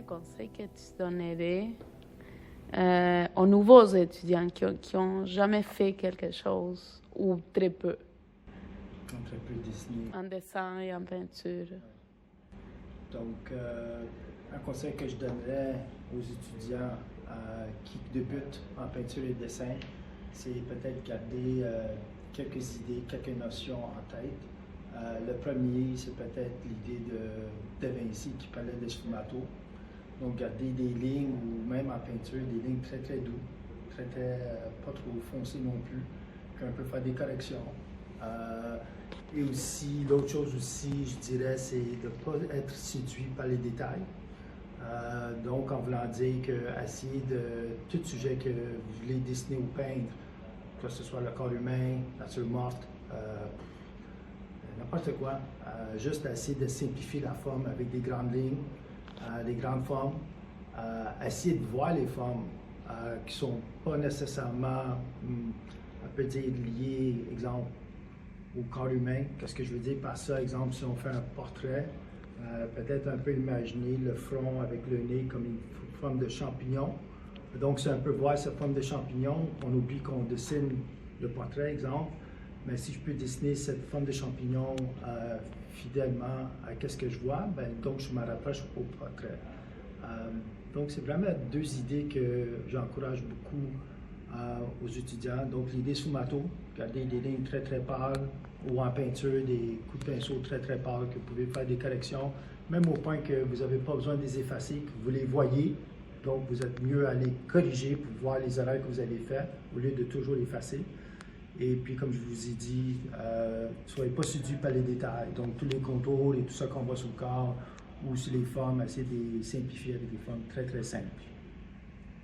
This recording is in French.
conseil que tu donnerais aux nouveaux étudiants qui ont jamais fait quelque chose ou très peu Très peu dessiné. en dessin et en peinture? Donc, un conseil que je donnerais aux étudiants qui débutent en peinture et dessin, c'est peut-être garder quelques idées, quelques notions en tête. Le premier, c'est peut-être l'idée de Vinci qui parlait de sfumato. Donc, garder des lignes ou même en peinture, des lignes très très douces, pas trop foncées non plus, qu'on peut faire des corrections. Et aussi, l'autre chose aussi, je dirais, c'est de ne pas être séduit par les détails. Donc, en voulant dire qu'essayer de tout sujet que vous voulez dessiner ou peindre, que ce soit le corps humain, la nature morte, n'importe quoi, juste essayer de simplifier la forme avec des grandes lignes, des grandes formes, essayer de voir les formes qui ne sont pas nécessairement, on peut dire, liées, exemple, au corps humain. Qu'est-ce que je veux dire par ça? Exemple, si on fait un portrait, peut-être un peu imaginer le front avec le nez comme une forme de champignon. Donc, c'est un peu voir cette forme de champignon. On oublie qu'on dessine le portrait, exemple. Mais si je peux dessiner cette forme de champignon fidèlement à qu'est-ce que je vois, ben, donc je me rapproche au portrait. Donc, c'est vraiment deux idées que j'encourage beaucoup aux étudiants. Donc, l'idée sfumato, garder des lignes très très pâles ou en peinture, des coups de pinceau très très pâles que vous pouvez faire des corrections, même au point que vous n'avez pas besoin de les effacer, que vous les voyez. Donc, vous êtes mieux à les corriger pour voir les erreurs que vous avez faites au lieu de toujours effacer. Et puis, comme je vous ai dit, ne soyez pas séduits par les détails. Donc, tous les contours et tout ça qu'on voit sur le corps ou sur les formes, essayez de les simplifier avec des formes très très simples.